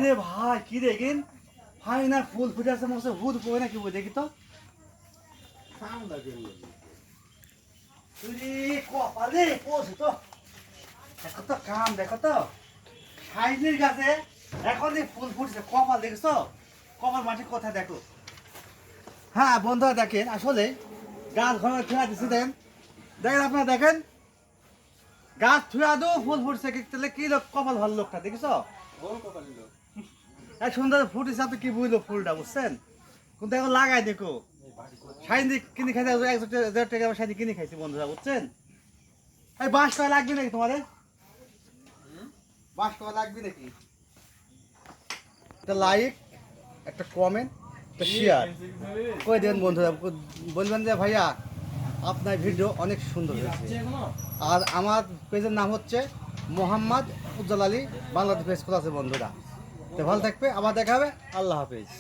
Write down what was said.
রে ভাই কি দেখেন ফাইনাল ফুল ফুটে আছে মনে হুদ পড়ে নাকি দেখি তো কপালে পড়ছে তো দেখো তো কাম দেখো তো সাইজের গাছে এখন ফুল ফুটছে কপাল দেখছো কপাল মাটি কোথায় দেখো হ্যাঁ বন্ধুরা দেখেন আসলে গাছ ঘন খেলা দিচ্ছে দেখেন দেখেন আপনারা দেখেন গাছ ছুঁয়া দো ফুল ফুটছে তাহলে কি লোক কপাল ভালো লোকটা দেখছো এক সুন্দর ফুটেছে আপনি কি বুঝলো ফুলটা বুঝছেন কিন্তু এখন লাগাই দেখো সাইন কিনে খাইতে 1,000 টাকা সাইন কিনে খাইছি বন্ধুরা বুঝছেন এই বাঁশ কয় লাগবে নাকি তোমাদের বাঁশ কয় লাগবে নাকি একটা লাইক একটা কমেন্ট একটা শেয়ার করে দেবেন বন্ধুরা বলবেন যে ভাইয়া আপনার ভিডিও অনেক সুন্দর হয়েছে আর আমার পেজের নাম হচ্ছে মোহাম্মদ উজ্জ্বল আলী বাংলাদেশ পেজ খোলা আছে বন্ধুরা তো ভালো থাকবে আবার দেখা হবে আল্লাহ হাফেজ।